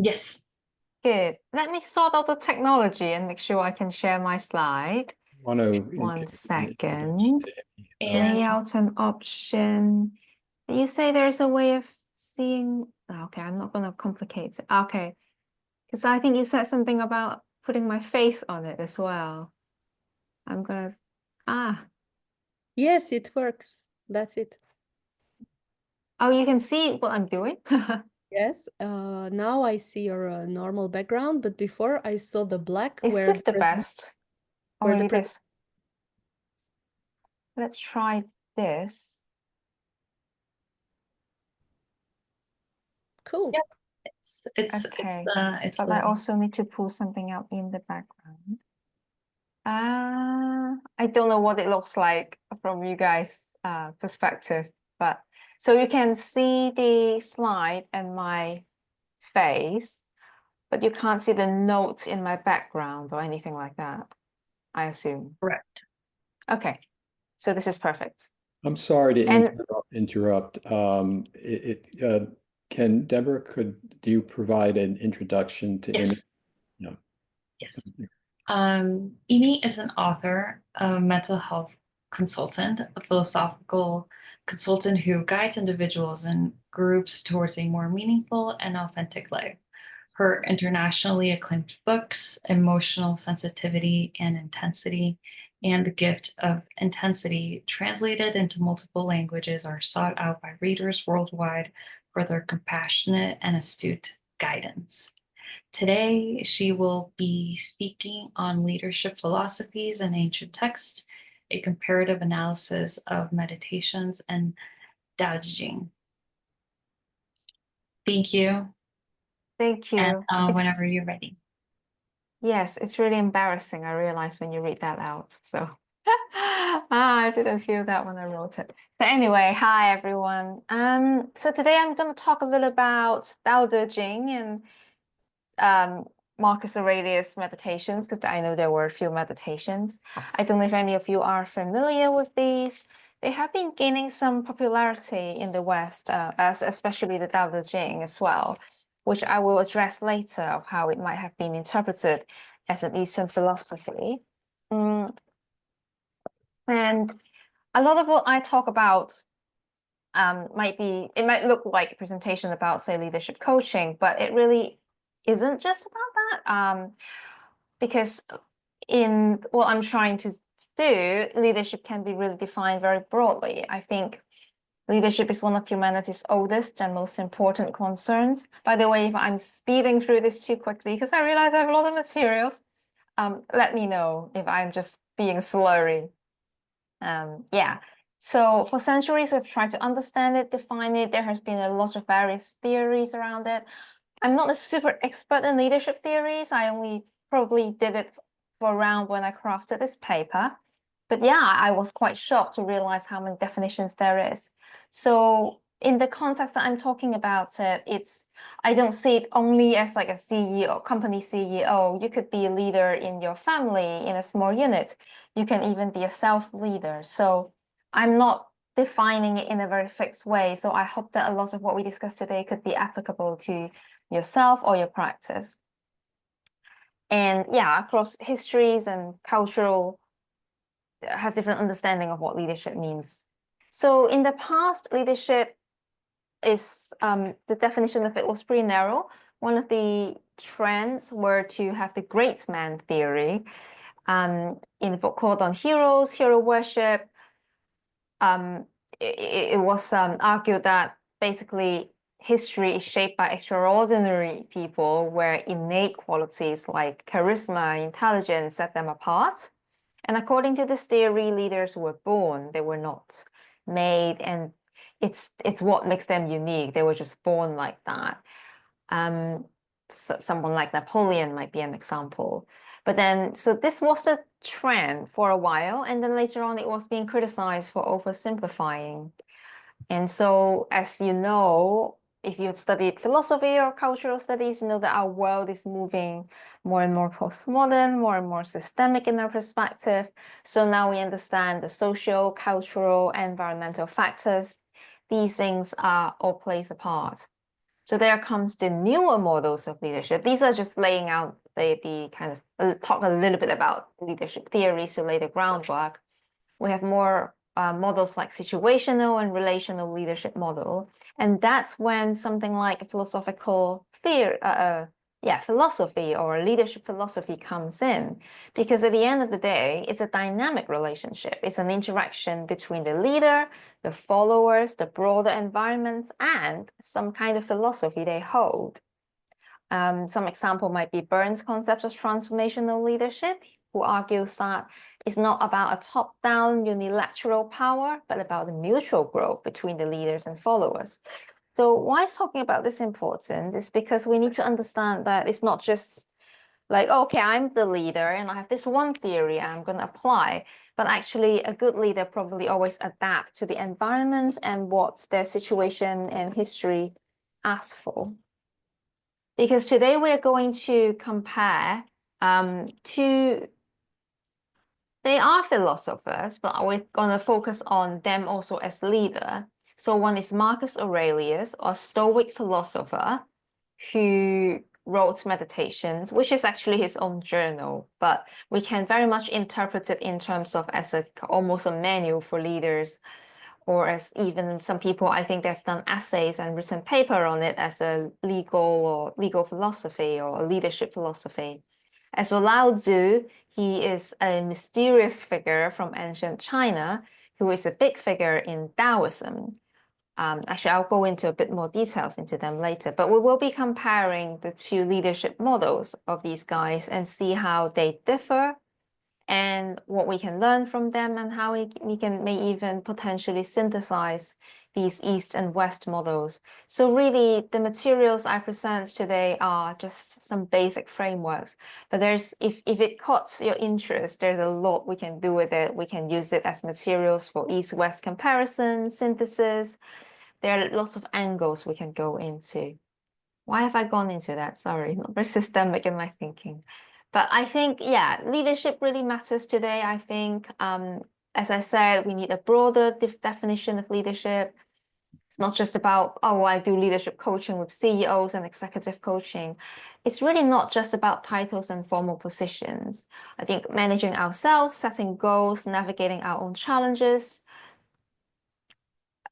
Yes. Good. Let me sort out the technology and make sure I can share my slide. Want to One an introduction second. to Imi. And Layout and option. You say there's a way of seeing. Okay, I'm not going to complicate it. Okay, because I think you said something about putting my face on it as well. I'm gonna. Ah, yes, it works. That's it. oh, you can see what I'm doing. Yes. Now I see your normal background, but before I saw the black Is this the best? Or where the maybe pre this. Let's try this. Cool. Yeah, it's Okay, it's but I loading. also need to pull something out in the background. I don't know what it looks like from you guys' perspective, but so you can see the slide and my face, but you can't see the notes in my background or anything like that, I assume. Correct. Okay, so this is perfect. I'm sorry to And interrupt. Can Deborah, do you provide an introduction to Imi? Yes, No. yes. Imi is an author, a mental health consultant, a philosophical consultant who guides individuals and groups towards a more meaningful and authentic life. Her internationally acclaimed books, Emotional Sensitivity and Intensity, and The Gift of Intensity, translated into multiple languages, are sought out by readers worldwide for their compassionate and astute guidance. Today, she will be speaking on leadership philosophies and ancient texts, a comparative analysis of meditations and Tao Te Ching. Thank you. thank And you. whenever you're ready. Yes, it's really embarrassing. I realized when you read that out. So I didn't feel that when I wrote it. So anyway, hi everyone. So today I'm going to talk a little about Tao Te Ching and Marcus Aurelius meditations, because I know there were a few meditations. I don't know if any of you are familiar with these. They have been gaining some popularity in the West, as especially the Tao Te Ching as well, which I will address later of how it might have been interpreted as an Eastern philosophy. And a lot of what I talk about it might look like a presentation about, say, leadership coaching, but it really isn't just about that. Because in what I'm trying to do, leadership can be really defined very broadly. I think leadership is one of humanity's oldest and most important concerns. By the way, if I'm speeding through this too quickly, because I realize I have a lot of materials, let me know if I'm just being slurry. Yeah. So for centuries, we've tried to understand it, define it. There has been a lot of various theories around it. I'm not a super expert in leadership theories. I only probably did it for around when I crafted this paper. But yeah, I was quite shocked to realize how many definitions there is. So in the context that I'm talking about it, I don't see it only as like a CEO, company CEO. You could be a leader in your family, in a small unit. You can even be a self-leader. So I'm not defining it in a very fixed way. So I hope that a lot of what we discussed today could be applicable to yourself or your practice. And yeah, across histories and cultural have different understanding of what leadership means. So in the past, leadership is the definition of it was pretty narrow. One of the trends were to have the great man theory. In a book called On Heroes, Hero Worship, it was argued that basically history is shaped by extraordinary people where innate qualities like charisma, intelligence set them apart. And according to this theory, leaders were born, they were not made, and it's what makes them unique. They were just born like that. So someone like Napoleon might be an example. But then, so this was a trend for a while, and then later on it was being criticized for oversimplifying. And so, as you know, if you've studied philosophy or cultural studies, you know that our world is moving more and more postmodern, more and more systemic in our perspective. So now we understand the social, cultural, environmental factors. These things are all plays a part. So there comes the newer models of leadership. These are just laying out the kind of talk a little bit about leadership theories to lay the groundwork. We have more models like situational and relational leadership model. And that's when something like a philosophical theory, philosophy or leadership philosophy comes in. Because at the end of the day, it's a dynamic relationship. It's an interaction between the leader, the followers, the broader environment, and some kind of philosophy they hold. Some example might be Burns' concepts of transformational leadership, who argues that it's not about a top-down unilateral power, but about the mutual growth between the leaders and followers. So why is talking about this important? Is because we need to understand that it's not just like, okay, I'm the leader and I have this one theory I'm going to apply, but actually a good leader probably always adapt to the environment and what their situation and history asks for. Because today we're going to compare two, they are philosophers, but we're going to focus on them also as leader. So one is Marcus Aurelius, a Stoic philosopher who wrote Meditations, which is actually his own journal, but we can very much interpret it in terms of as almost a manual for leaders, or as even some people, I think they've done essays and written paper on it as a legal philosophy or a leadership philosophy. As for Lao Tzu, he is a mysterious figure from ancient China who is a big figure in Taoism. Actually, I'll go into a bit more details into them later, but we will be comparing the two leadership models of these guys and see how they differ and what we can learn from them and how we may even potentially synthesize these East and West models. So really, the materials I present today are just some basic frameworks, but there's if it caught your interest, there's a lot we can do with it. We can use it as materials for East-West comparison, synthesis. There are lots of angles we can go into. Why have I gone into that? Sorry, not very systemic in my thinking. But I think, yeah, leadership really matters today. I think, as I said, we need a broader definition of leadership. It's not just about, oh, I do leadership coaching with CEOs and executive coaching. It's really not just about titles and formal positions. I think managing ourselves, setting goals, navigating our own challenges.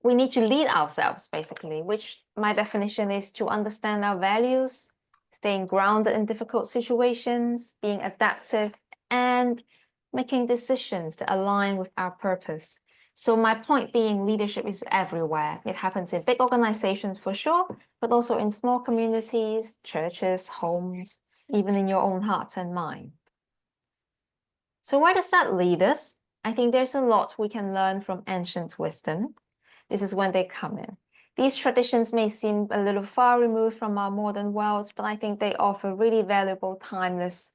We need to lead ourselves, basically, which my definition is to understand our values, staying grounded in difficult situations, being adaptive, and making decisions that align with our purpose. So my point being, leadership is everywhere. It happens in big organizations for sure, but also in small communities, churches, homes, even in your own heart and mind. So where does that lead us? I think there's a lot we can learn from ancient wisdom. This is when they come in. These traditions may seem a little far removed from our modern world, but I think they offer really valuable, timeless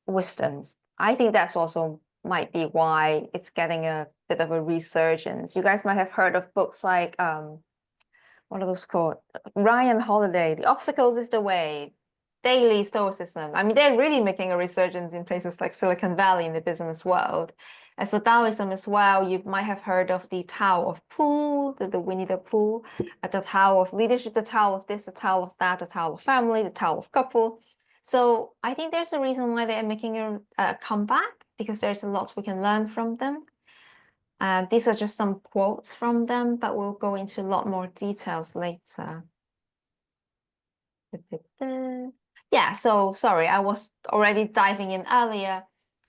wisdoms. I think that's also might be why it's getting a bit of a resurgence. You guys might have heard of books like, what are those called? Ryan Holiday, The Obstacles is the Way, Daily Stoicism. I mean, they're really making a resurgence in places like Silicon Valley in the business world. As for Taoism as well, you might have heard of the Tao of Pooh, the Winnie the Pooh, the Tao of leadership, the Tao of this, the Tao of that, the Tao of family, the Tao of couple. So I think there's a reason why they're making a comeback, because there's a lot we can learn from them. These are just some quotes from them, but we'll go into a lot more details later. Yeah, so sorry, I was already diving in earlier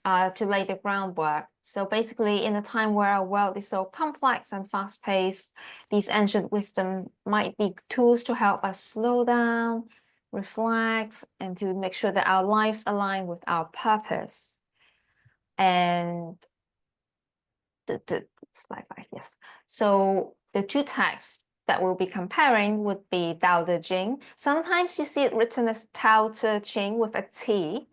to lay the groundwork. So basically, in a time where our world is so complex and fast-paced, these ancient wisdom might be tools to help us slow down, reflect, and to make sure that our lives align with our purpose. And the slide 5, yes. So the two texts that we'll be comparing would be Tao Te Ching. Sometimes you see it written as Tao Te Ching with a T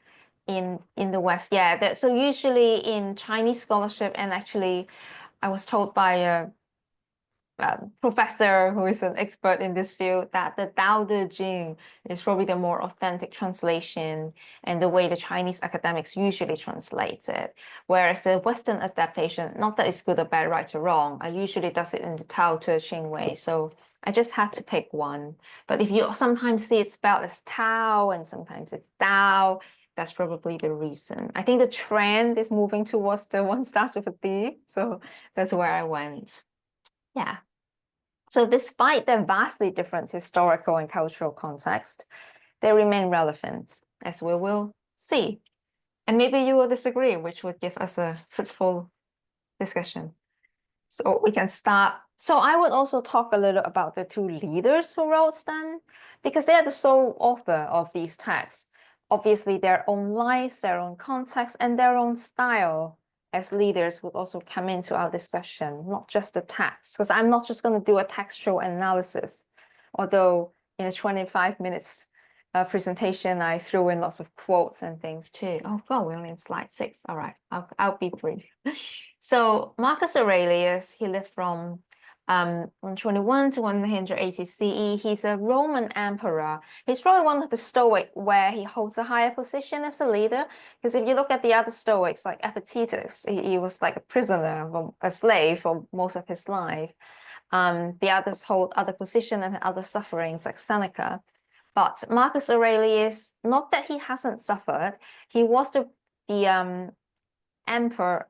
in the West. Yeah, so usually in Chinese scholarship, and actually I was told by a professor who is an expert in this field that the Tao Te Ching is probably the more authentic translation and the way the Chinese academics usually translate it. Whereas the Western adaptation, not that it's good or bad, right or wrong, I usually does it in the Tao Te Ching way. So I just had to pick one. But if you sometimes see it spelled as Tao and sometimes it's Tao, that's probably the reason. I think the trend is moving towards the one starts with a D. So that's where I went. Yeah. So despite their vastly different historical and cultural context, they remain relevant, as we will see. And maybe you will disagree, which would give us a fruitful discussion. So we can start. So I would also talk a little about the two leaders who wrote them, because they are the sole author of these texts. Obviously, their own lives, their own context, and their own style as leaders would also come into our discussion, not just the text, because I'm not just going to do a textual analysis, although in a 25 minutes presentation, I threw in lots of quotes and things too. Oh, well, we're only in slide 6. All right, I'll be brief. So Marcus Aurelius, he lived from 121 to 180 CE. He's a Roman emperor. He's probably one of the Stoic where he holds a higher position as a leader. Because if you look at the other Stoics, like Epictetus, he was like a prisoner, a slave for most of his life. The others hold other position and other sufferings, like Seneca. But Marcus Aurelius, not that he hasn't suffered, he was the emperor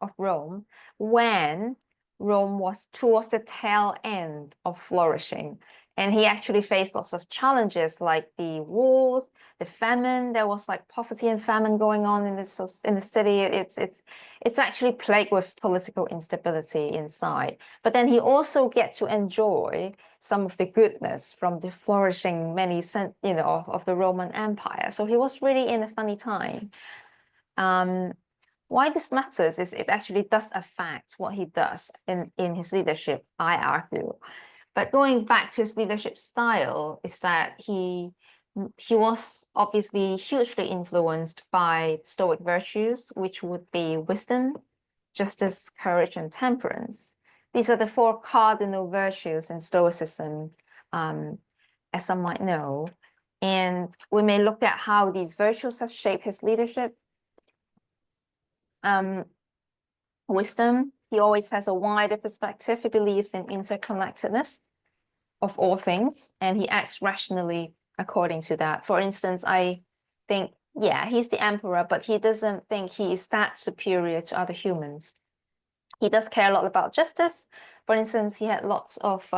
of Rome when Rome was towards the tail end of flourishing. And he actually faced lots of challenges like the wars, the famine. There was like poverty and famine going on in the city. It's actually plagued with political instability inside. But then he also gets to enjoy some of the goodness from the flourishing of the Roman Empire. So he was really in a funny time. Why this matters is it actually does affect what he does in his leadership, I argue. But going back to his leadership style is that he was obviously hugely influenced by Stoic virtues, which would be wisdom, justice, courage, and temperance. These are the 4 cardinal virtues in Stoicism, as some might know. And we may look at how these virtues have shaped his leadership. Wisdom, he always has a wider perspective. He believes in interconnectedness of all things, and he acts rationally according to that. For instance, I think, yeah, he's the emperor, but he doesn't think he is that superior to other humans. He does care a lot about justice. For instance, he had lots of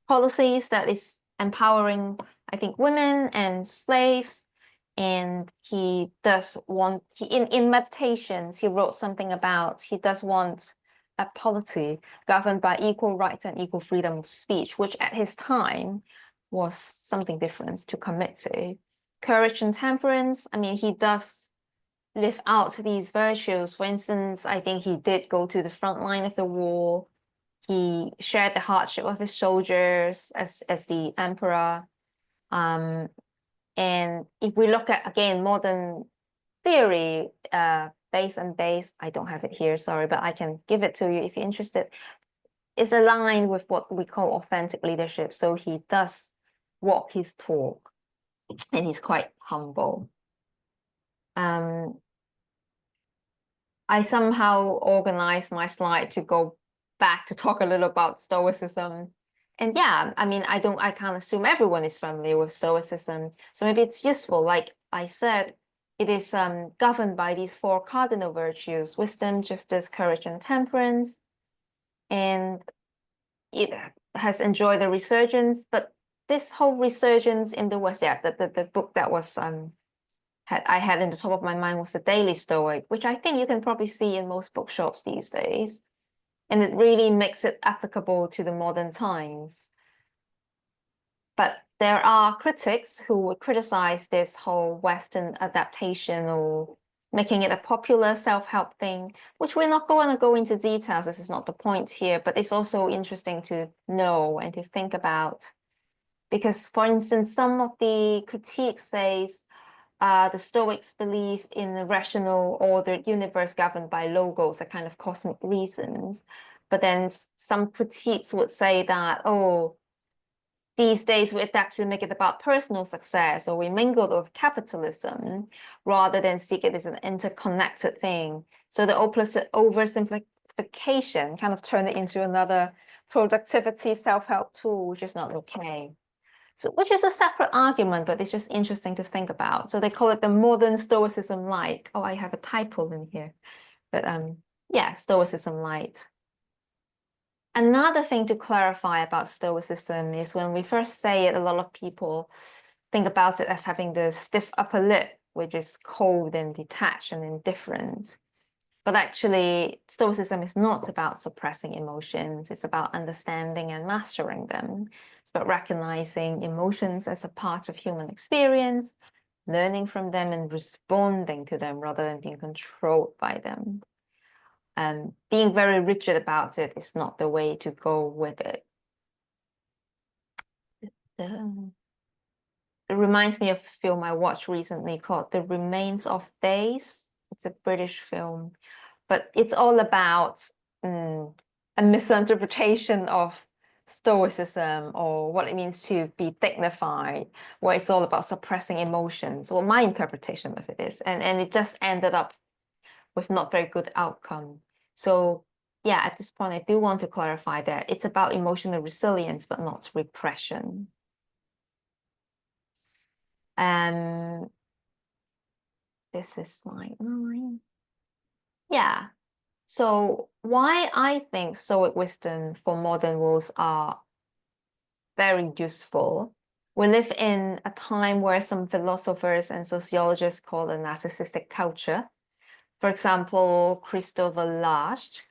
policies that is empowering, I think, women and slaves. And he does want, in Meditations, he wrote something about, he does want a polity governed by equal rights and equal freedom of speech, which at his time was something different to commit to. Courage and temperance, I mean, he does live out these virtues. For instance, I think he did go to the front line of the war. He shared the hardship of his soldiers as the emperor. And if we look at, again, modern theory, based on base, I don't have it here, sorry, but I can give it to you if you're interested, is aligned with what we call authentic leadership. So he does walk his talk, and he's quite humble. I somehow organized my slide to go back to talk a little about Stoicism. And yeah, I mean, I can't assume everyone is familiar with Stoicism. So maybe it's useful. Like I said, it is governed by these 4 cardinal virtues: wisdom, justice, courage, and temperance. And it has enjoyed a resurgence, but this whole resurgence in the West, yeah, the book that was I had in the top of my mind was The Daily Stoic, which I think you can probably see in most bookshops these days. And it really makes it applicable to the modern times. But there are critics who would criticize this whole Western adaptation or making it a popular self-help thing, which we're not going to go into details. This is not the point here, but it's also interesting to know and to think about. Because, for instance, some of the critiques says the Stoics believe in a rational, ordered universe governed by logos, a kind of cosmic reasons. But then some critiques would say that, oh, these days we adapt to make it about personal success, or we mingled with capitalism rather than seek it as an interconnected thing. So the oversimplification kind of turned it into another productivity self-help tool, which is not okay. So, which is a separate argument, but it's just interesting to think about. So they call it the modern Stoicism light. Oh, I have a typo in here, but yeah, Stoicism light. Another thing to clarify about Stoicism is when we first say it, a lot of people think about it as having the stiff upper lip, which is cold and detached and indifferent. But actually, Stoicism is not about suppressing emotions. It's about understanding and mastering them. It's about recognizing emotions as a part of human experience, learning from them and responding to them rather than being controlled by them. Being very rigid about it is not the way to go with it. It reminds me of a film I watched recently called The Remains of Days. It's a British film, but it's all about a misinterpretation of Stoicism or what it means to be dignified, where it's all about suppressing emotions. Well, my interpretation of it is, and it just ended up with not very good outcome. So yeah, at this point, I do want to clarify that it's about emotional resilience, but not repression. This is slide 9. Yeah. So why I think Stoic wisdom for modern worlds are very useful. We live in a time where some philosophers and sociologists call a narcissistic culture. For example, Christopher Lasch,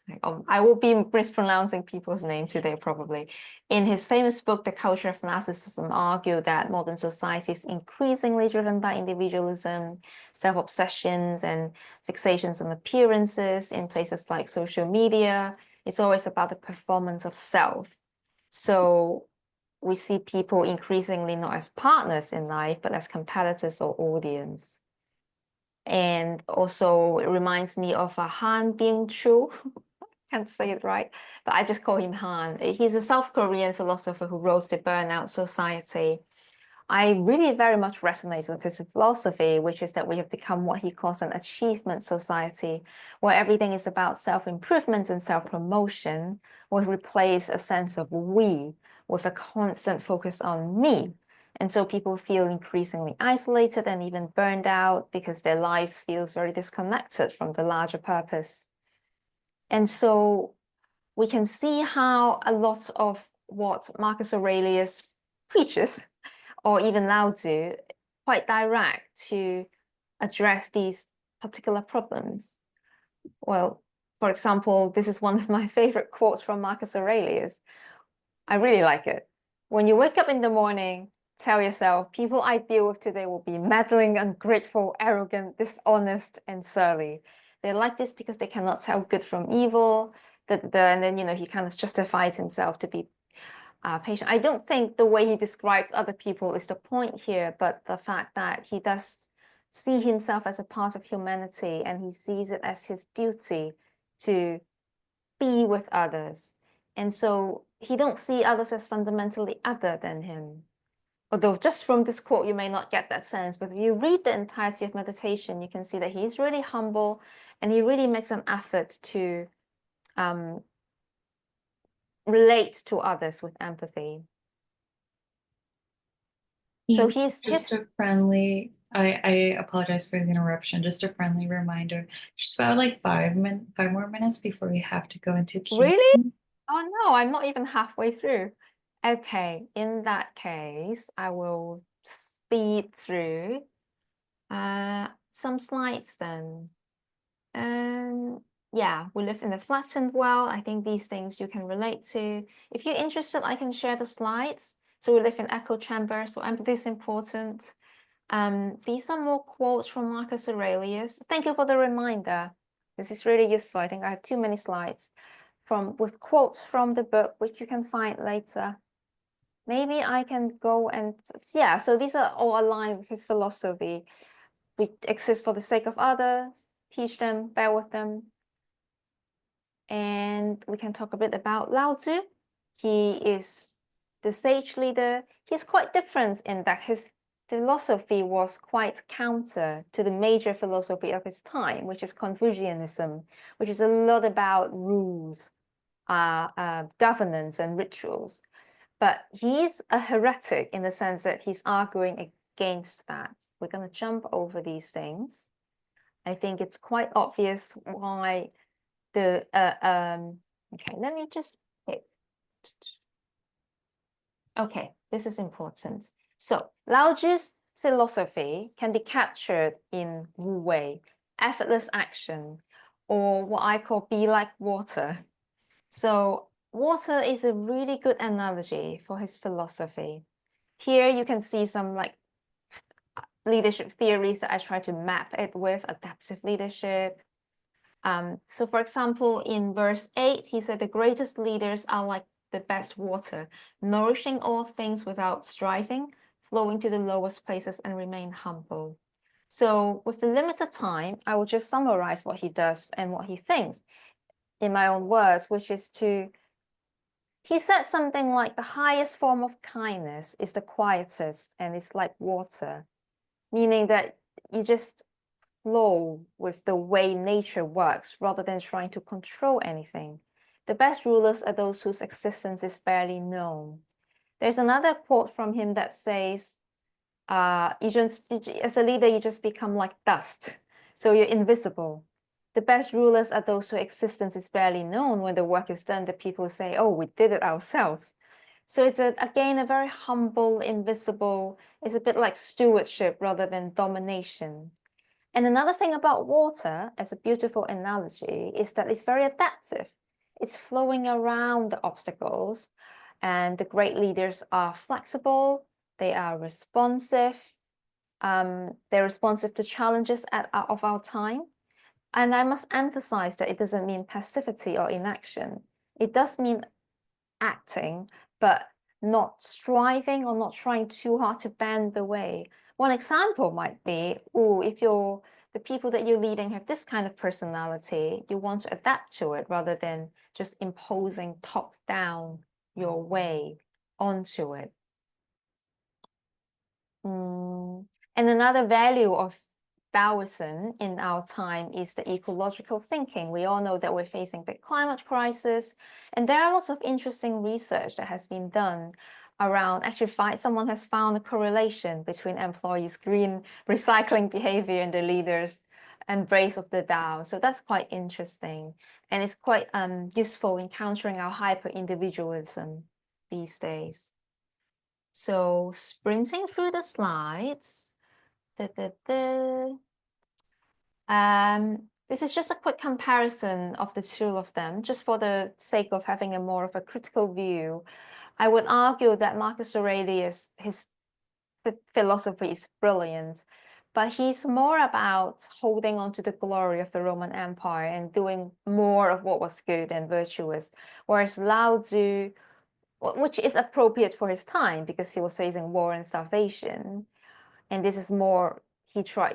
I will be mispronouncing people's names today probably, in his famous book, The Culture of Narcissism, argued that modern society is increasingly driven by individualism, self-obsessions, and fixations on appearances in places like social media. It's always about the performance of self. So we see people increasingly not as partners in life, but as competitors or audience. And also it reminds me of Han Byung-chul. Can't say it right, but I just call him Han. He's a South Korean philosopher who wrote The Burnout Society. I really very much resonate with his philosophy, which is that we have become what he calls an achievement society, where everything is about self-improvement and self-promotion. We've replaced a sense of we with a constant focus on me. And so people feel increasingly isolated and even burned out because their lives feels very disconnected from the larger purpose. And so we can see how a lot of what Marcus Aurelius preaches, or even Lao Tzu, quite direct to address these particular problems. Well, for example, this is one of my favorite quotes from Marcus Aurelius. I really like it. When you wake up in the morning, tell yourself, people I deal with today will be meddling, ungrateful, arrogant, dishonest, and surly. They're like this because they cannot tell good from evil. And then, he kind of justifies himself to be patient. I don't think the way he describes other people is the point here, but the fact that he does see himself as a part of humanity and he sees it as his duty to be with others. And so he don't see others as fundamentally other than him. Although just from this quote, you may not get that sense, but if you read the entirety of meditation, you can see that he's really humble and he really makes an effort to relate to others with empathy. So just a friendly, I apologize for the interruption, just a friendly reminder. Just about like 5 more minutes before we have to go into Q&A. Really? Oh no, I'm not even halfway through. Okay, in that case, I will speed through some slides then. Yeah, we live in a flattened world. I think these things you can relate to. If you're interested, I can share the slides. So we live in echo chamber, so empathy is important. These are more quotes from Marcus Aurelius. Thank you for the reminder. This is really useful. I think I have too many slides with quotes from the book, which you can find later. Maybe I can go and, yeah, so these are all aligned with his philosophy. We exist for the sake of others, teach them, bear with them. And we can talk a bit about Lao Tzu. He is the sage leader. He's quite different in that his philosophy was quite counter to the major philosophy of his time, which is Confucianism, which is a lot about rules. governance and rituals. But he's a heretic in the sense that he's arguing against that. We're going to jump over these things. I think it's quite obvious why the okay, let me just okay, this is important. So Lao Tzu's philosophy can be captured in Wu Wei, effortless action, or what I call be like water. So water is a really good analogy for his philosophy. Here you can see some like leadership theories that I try to map it with adaptive leadership. So for example, in verse 8, he said, the greatest leaders are like the best water, nourishing all things without striving, flowing to the lowest places and remain humble. So with the limited time, I will just summarize what he does and what he thinks in my own words, which is he said something like the highest form of kindness is the quietest and it's like water, meaning that you just flow with the way nature works rather than trying to control anything. The best rulers are those whose existence is barely known. There's another quote from him that says, as a leader, you just become like dust. So you're invisible. The best rulers are those whose existence is barely known. When the work is done, the people say, oh, we did it ourselves. So it's, again, a very humble, invisible, it's a bit like stewardship rather than domination. And another thing about water, as a beautiful analogy, is that it's very adaptive. It's flowing around the obstacles, and the great leaders are flexible, they are responsive, they're responsive to challenges of our time. And I must emphasize that it doesn't mean passivity or inaction. It does mean acting, but not striving or not trying too hard to bend the way. One example might be, if the people that you're leading have this kind of personality, you want to adapt to it rather than just imposing top down your way onto it. And another value of Taoism in our time is the ecological thinking. We all know that we're facing the climate crisis, and there are lots of interesting research that has been done around, actually someone has found a correlation between employees' green recycling behavior and the leaders' embrace of the Tao. So that's quite interesting, and it's quite useful in countering our hyper-individualism these days. So sprinting through the slides. This is just a quick comparison of the two of them, just for the sake of having a more of a critical view. I would argue that Marcus Aurelius, his philosophy is brilliant, but he's more about holding on to the glory of the Roman Empire and doing more of what was good and virtuous, whereas Lao Tzu, which is appropriate for his time because he was facing war and starvation, and this is more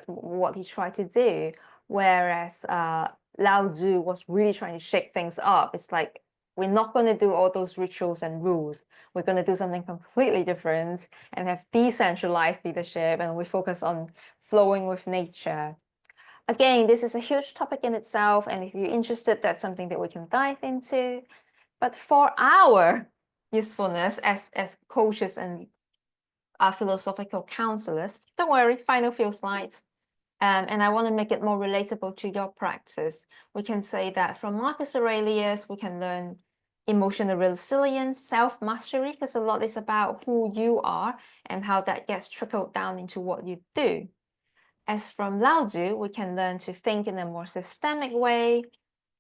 what he tried to do, whereas Lao Tzu was really trying to shake things up. It's like, we're not going to do all those rituals and rules. We're going to do something completely different and have decentralized leadership, and we focus on flowing with nature. Again, this is a huge topic in itself, and if you're interested, that's something that we can dive into. But for our usefulness as coaches and philosophical counselors, don't worry, final few slides. And I want to make it more relatable to your practice. We can say that from Marcus Aurelius, we can learn emotional resilience, self-mastery, because a lot is about who you are and how that gets trickled down into what you do. As from Lao Tzu, we can learn to think in a more systemic way.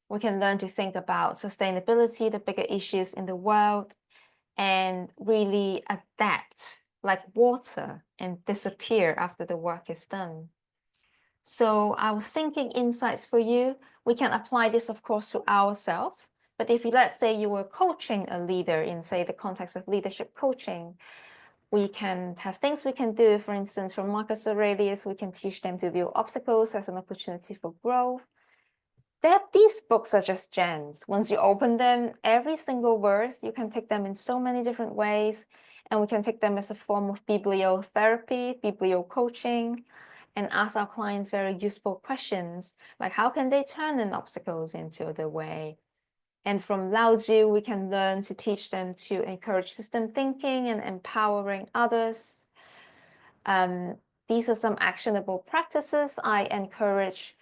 We can learn to think about sustainability, the bigger issues in the world, and really adapt like water and disappear after the work is done. So I was thinking insights for you. We can apply this, of course, to ourselves. But if let's say you were coaching a leader in, say, the context of leadership coaching, we can have things we can do. For instance, from Marcus Aurelius, we can teach them to view obstacles as an opportunity for growth. These books are just gems. Once you open them, every single verse, you can take them in so many different ways. And we can take them as a form of bibliotherapy, biblio-coaching, and ask our clients very useful questions, like how can they turn in obstacles into the way? And from Laoju, we can learn to teach them to encourage system thinking and empowering others. These are some actionable practices I encourage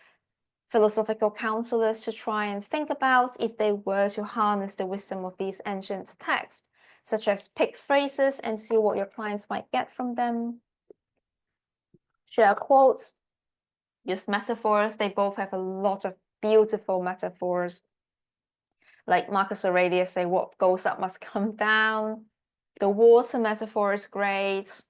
philosophical counselors to try and think about if they were to harness the wisdom of these ancient texts, such as pick phrases and see what your clients might get from them. Share quotes, use metaphors. They both have a lot of beautiful metaphors. Like Marcus Aurelius say, what goes up must come down. The water metaphor is great.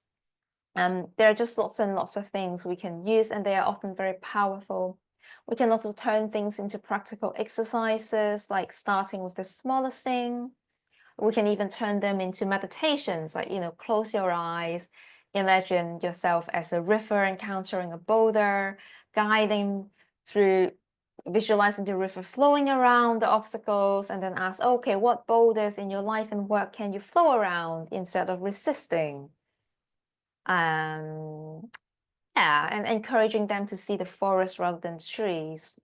There are just lots and lots of things we can use, and they are often very powerful. We can also turn things into practical exercises, like starting with the smallest thing. We can even turn them into meditations, like, close your eyes, imagine yourself as a river encountering a boulder, guiding through, visualizing the river flowing around the obstacles, and then ask, okay, what boulders in your life and work can you flow around instead of resisting? Yeah, and encouraging them to see the forest rather than trees.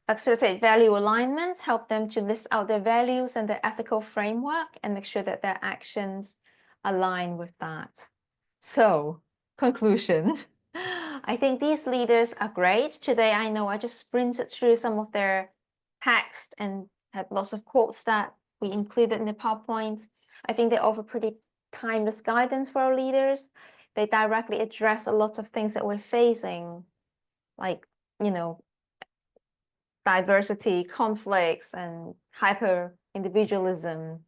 Facilitate value alignment, help them to list out their values and their ethical framework and make sure that their actions align with that. So, conclusion. I think these leaders are great. Today, I know I just sprinted through some of their text and had lots of quotes that we included in the PowerPoint. I think they offer pretty timeless guidance for our leaders. They directly address a lot of things that we're facing, like, diversity, conflicts, and hyper-individualism.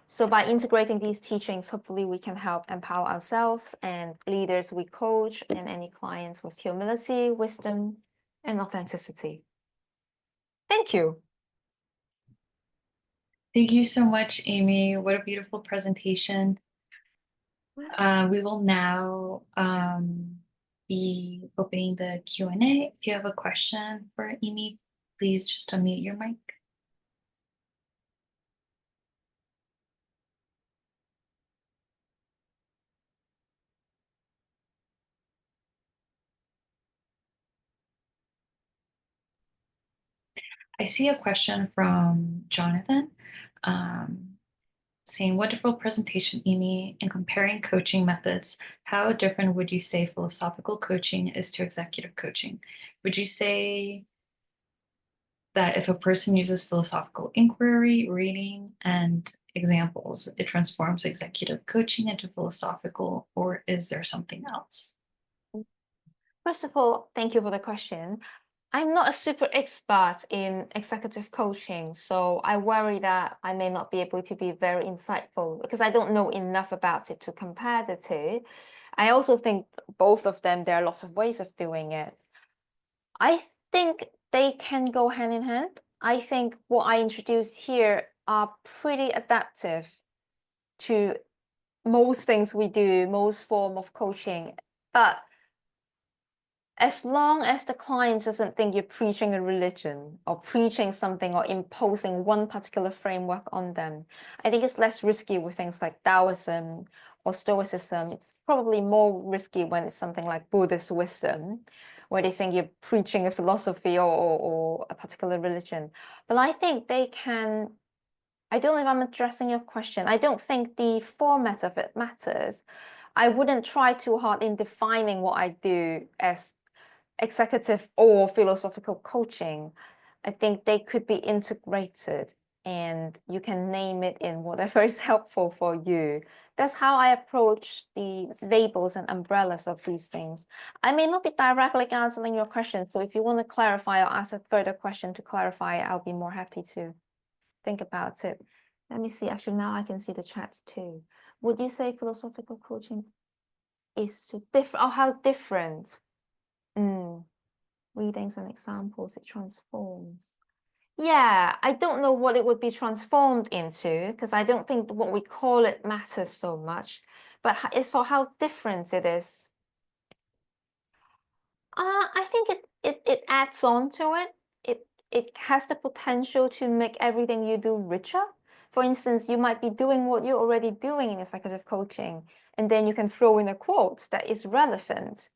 So by integrating these teachings, hopefully we can help empower ourselves and leaders we coach and any clients with humility, wisdom, and authenticity. Thank you. Thank you so much, Amy. What a beautiful presentation. We will now be opening the Q&A. If you have a question for Amy, please just unmute your mic. I see a question from Jonathan saying, wonderful presentation, Imi. In comparing coaching methods, how different would you say philosophical coaching is to executive coaching? Would you say that if a person uses philosophical inquiry, reading, and examples, it transforms executive coaching into philosophical, or is there something else? First of all, thank you for the question. I'm not a super expert in executive coaching, so I worry that I may not be able to be very insightful because I don't know enough about it to compare the two. I also think both of them, there are lots of ways of doing it. I think they can go hand in hand. I think what I introduced here are pretty adaptive to most things we do, most form of coaching, but as long as the client doesn't think you're preaching a religion or preaching something or imposing one particular framework on them, I think it's less risky with things like Taoism or Stoicism. It's probably more risky when it's something like Buddhist wisdom, where they think you're preaching a philosophy or a particular religion. But I think they can, I don't know if I'm addressing your question. I don't think the format of it matters. I wouldn't try too hard in defining what I do as executive or philosophical coaching. I think they could be integrated and you can name it in whatever is helpful for you. That's how I approach the labels and umbrellas of these things. I may not be directly answering your question, so if you want to clarify or ask a further question to clarify, I'll be more happy to think about it. Let me see, actually now I can see the chats too. Would you say philosophical coaching is different, or how different? Readings and examples, it transforms. Yeah, I don't know what it would be transformed into because I don't think what we call it matters so much, but it's for how different it is. I think it adds on to it. It has the potential to make everything you do richer. For instance, you might be doing what you're already doing in executive coaching, and then you can throw in a quote that is relevant.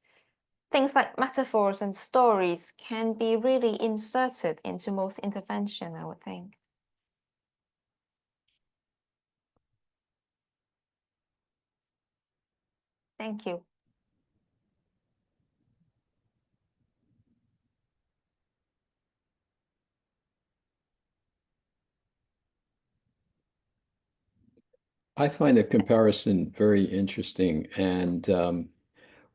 things like metaphors and stories can be really inserted into most intervention, I would think. Thank you. I find the comparison very interesting and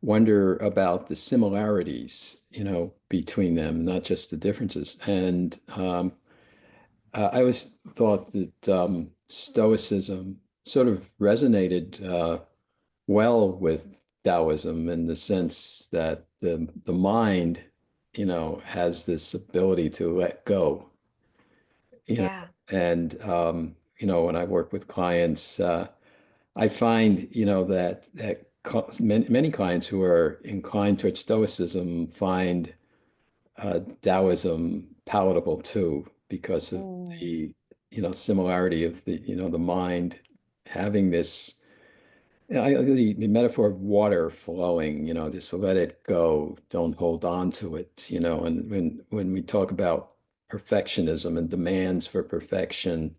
wonder about the similarities, between them, not just the differences. And I always thought that Stoicism sort of resonated well with Taoism in the sense that the mind, has this ability to let go, Yeah. and when I work with clients, I find, that many clients who are inclined towards Stoicism find Taoism palatable too, because of the, similarity of the mind having this, the metaphor of water flowing, just to let it go, don't hold on to it, and when we talk about perfectionism and demands for perfection,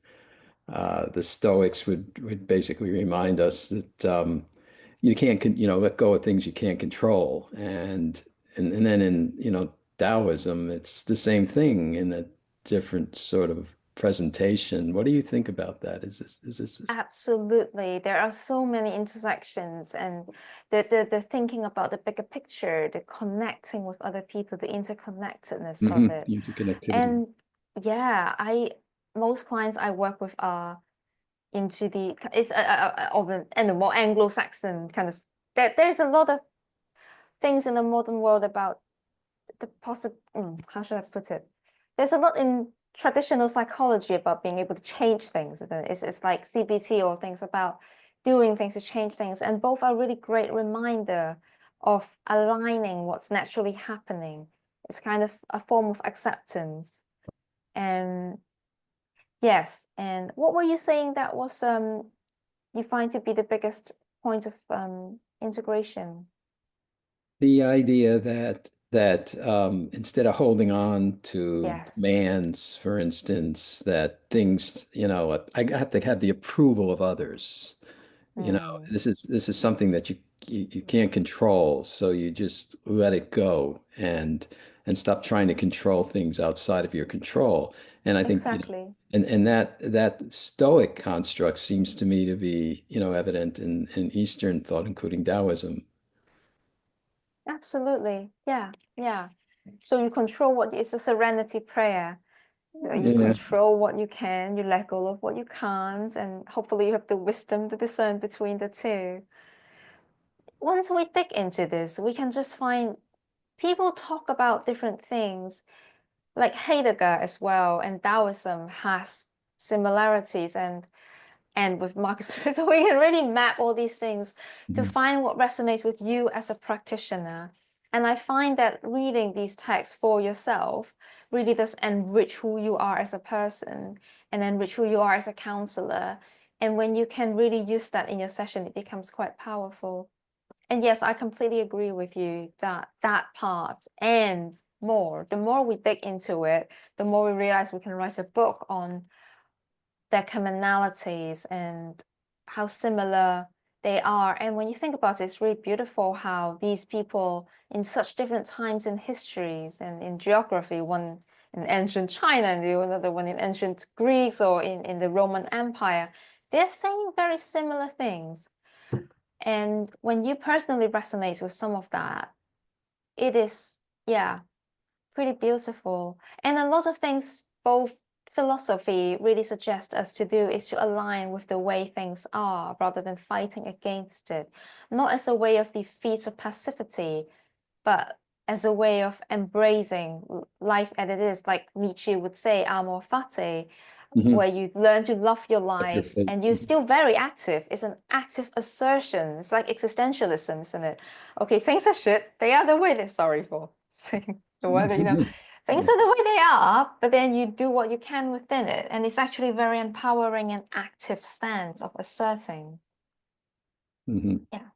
the Stoics would basically remind us that you can't let go of things you can't control, and then in Taoism, it's the same thing in a different sort of presentation. What do you think about that? Is this Absolutely. There are so many intersections, and the thinking about the bigger picture, the connecting with other people, the interconnectedness of it. interconnectivity? And yeah, most clients I work with are into it's of and the more Anglo-Saxon kind of, there's a lot of things in the modern world about the how should I put it? There's a lot in traditional psychology about being able to change things, isn't it? It's like CBT or things about doing things to change things, and both are really great reminder of aligning what's naturally happening. It's kind of a form of acceptance. And yes, and what were you saying that was you find to be the biggest point of integration? The idea that instead of holding on to Yes. demands, for instance, that things, I have to have the approval of others. This is something that you can't control, so you just let it go and stop trying to control things outside of your control. And I think, Exactly. and that Stoic construct seems to me to be, evident in Eastern thought, including Taoism. Absolutely. Yeah. Yeah. So you control it's a serenity prayer. You Yeah. control what you can, you let go of what you can't, and hopefully you have the wisdom to discern between the two. Once we dig into this, we can just find people talk about different things, like Heidegger as well, and Taoism has similarities, and with Marcus. So we can really map all these things to find what resonates with you as a practitioner. And I find that reading these texts for yourself really does enrich who you are as a person and enrich who you are as a counselor. And when you can really use that in your session, it becomes quite powerful. And yes, I completely agree with you that that part and more, the more we dig into it, the more we realize we can write a book on their commonalities and how similar they are. And when you think about it, it's really beautiful how these people in such different times in histories and in geography, one in ancient China and the other one in ancient Greece or in the Roman Empire, they're saying very similar things. And when you personally resonate with some of that, it is, yeah, pretty beautiful. And a lot of things both philosophy really suggests us to do is to align with the way things are rather than fighting against it, not as a way of defeat or passivity, but as a way of embracing life as it is, like Nietzsche would say, amor fati, where you learn to love your life and you're still very active. It's an active assertion. It's like existentialism, isn't it? Okay, things are shit. They are the way they're sorry for saying the word, things are the way they are, but then you do what you can within it. And it's actually very empowering and active stance of asserting. Mhm. Yeah.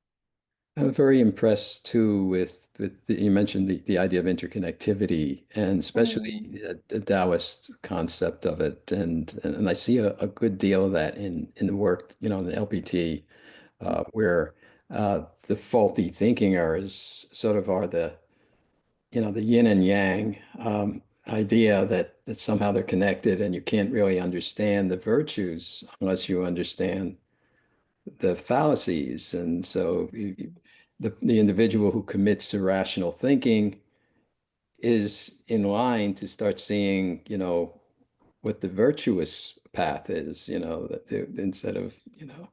I'm very impressed too with you mentioned the idea of interconnectivity and especially Mm, the Taoist concept of it. And I see a good deal of that in the work, you know, in the LPT, where the faulty thinking errors sort of are the, you know, the yin and yang idea that somehow they're connected and you can't really understand the virtues unless you understand the fallacies. And so the individual who commits to rational thinking is in line to start seeing, you know, what the virtuous path is, you know, that instead of, you know,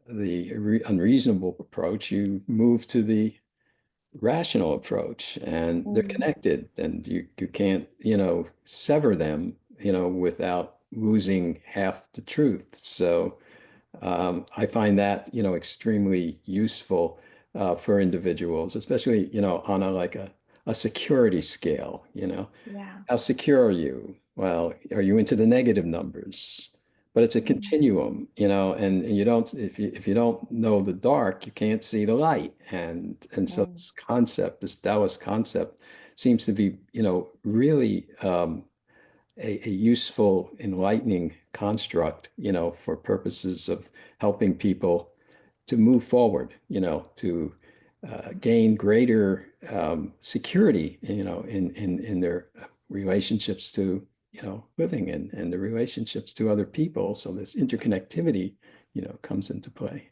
the unreasonable approach, you move to the rational approach and they're mm, connected and you can't, you know, sever them, you know, without losing half the truth. So I find that, you know, extremely useful for individuals, especially, you know, on a security scale, you know. yeah. How secure are you? Well, are you into the negative numbers? But it's a Mm, continuum, you know, and you don't if you don't know the dark, you can't see the light. And so mm, this concept, this Taoist concept, seems to be, you know, really a useful, enlightening construct, you know, for purposes of helping people to move forward, you know, to gain greater security, you know, in their relationships to, you know, living and the relationships to other people. So this interconnectivity, you know, comes into play.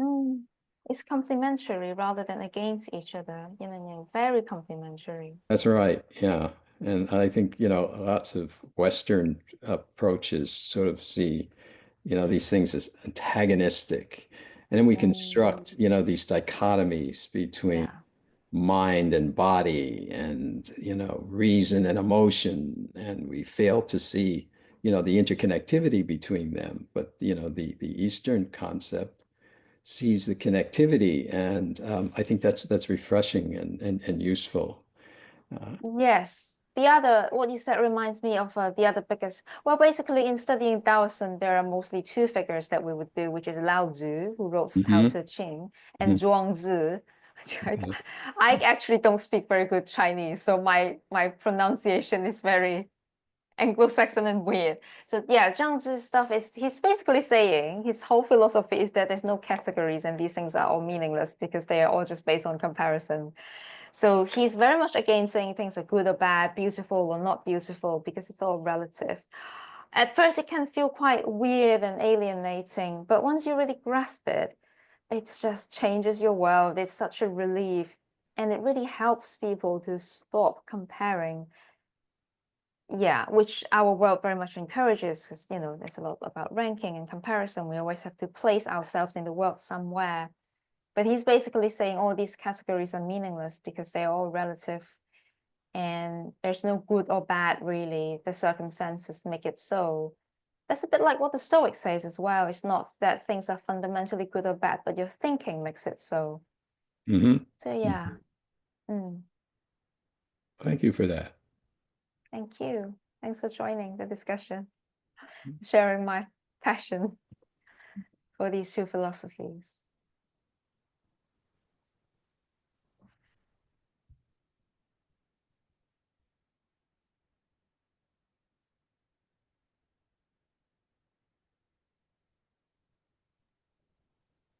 mm. It's complementary rather than against each other. You know, very complementary. That's right. Yeah. And I think, you know, lots of Western approaches sort of see, you know, these things as antagonistic. And then we Mm, construct, you know, these dichotomies between yeah. mind and body and, you know, reason and emotion. And we fail to see, you know, the interconnectivity between them. But, you know, the Eastern concept sees the connectivity. And I think that's refreshing and useful. Yes. The other, what you said reminds me of the other biggest. Well, basically, in studying Taoism, there are mostly two figures that we would do, which is Lao Tzu, who wrote Tao Mhm. Te Ching, and Mhm. Zhuangzi. Okay. I actually don't speak very good Chinese, so my pronunciation is very Anglo-Saxon and weird. So yeah, Zhuangzi's stuff is he's basically saying his whole philosophy is that there's no categories and these things are all meaningless because they are all just based on comparison. So he's very much against saying things are good or bad, beautiful or not beautiful, because it's all relative. At first, it can feel quite weird and alienating, but once you really grasp it, it just changes your world. It's such a relief. And it really helps people to stop comparing. Yeah, which our world very much encourages, because, you know, there's a lot about ranking and comparison. We always have to place ourselves in the world somewhere. But he's basically saying all these categories are meaningless because they're all relative and there's no good or bad, really. The circumstances make it so. That's a bit like what the Stoic says as well. It's not that things are fundamentally good or bad, but your thinking makes it so. Mhm. So yeah, Mhm. mm, Thank you for that. thank you. Thanks for joining the discussion, sharing my passion for these two philosophies.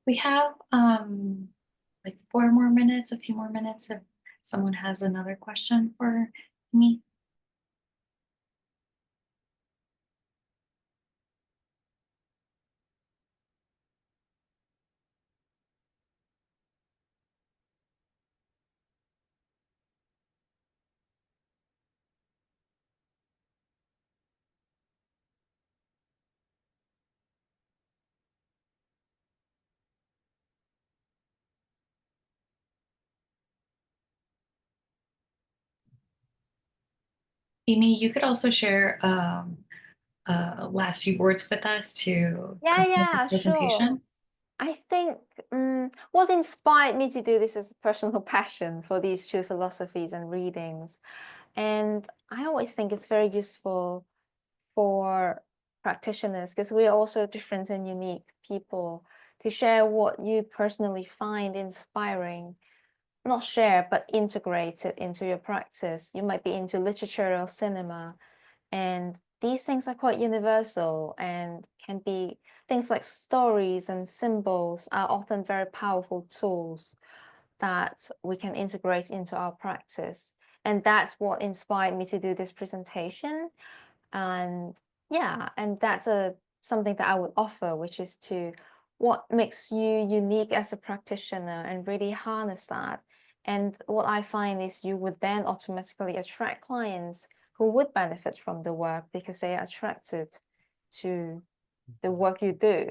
We have like 4 more minutes, a few more minutes if someone has another question for me. Amy, you could also share last few words with us to conclude the Yeah, sure. presentation. I think what inspired me to do this is personal passion for these two philosophies and readings. And I always think it's very useful for practitioners because we're also different and unique people to share what you personally find inspiring. Not share, but integrate it into your practice. You might be into literature or cinema, and these things are quite universal and can be things like stories and symbols are often very powerful tools that we can integrate into our practice. And that's what inspired me to do this presentation. And yeah, and that's something that I would offer, which is to what makes you unique as a practitioner and really harness that. And what I find is you would then automatically attract clients who would benefit from the work because they are attracted to the work you do,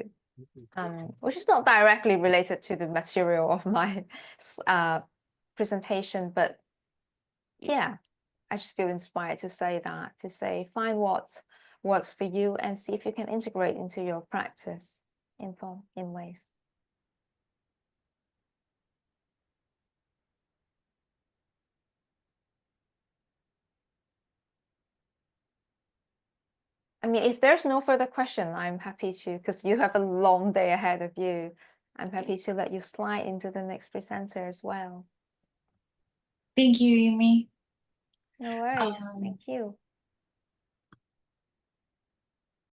which is not directly related to the material of my presentation, but yeah, I just feel inspired to say that, to say, find what works for you and see if you can integrate into your practice in ways. I mean, if there's no further question, I'm happy to, because you have a long day ahead of you, I'm happy to let you slide into the next presenter as well. Thank you, Imi. No worries. Thank you.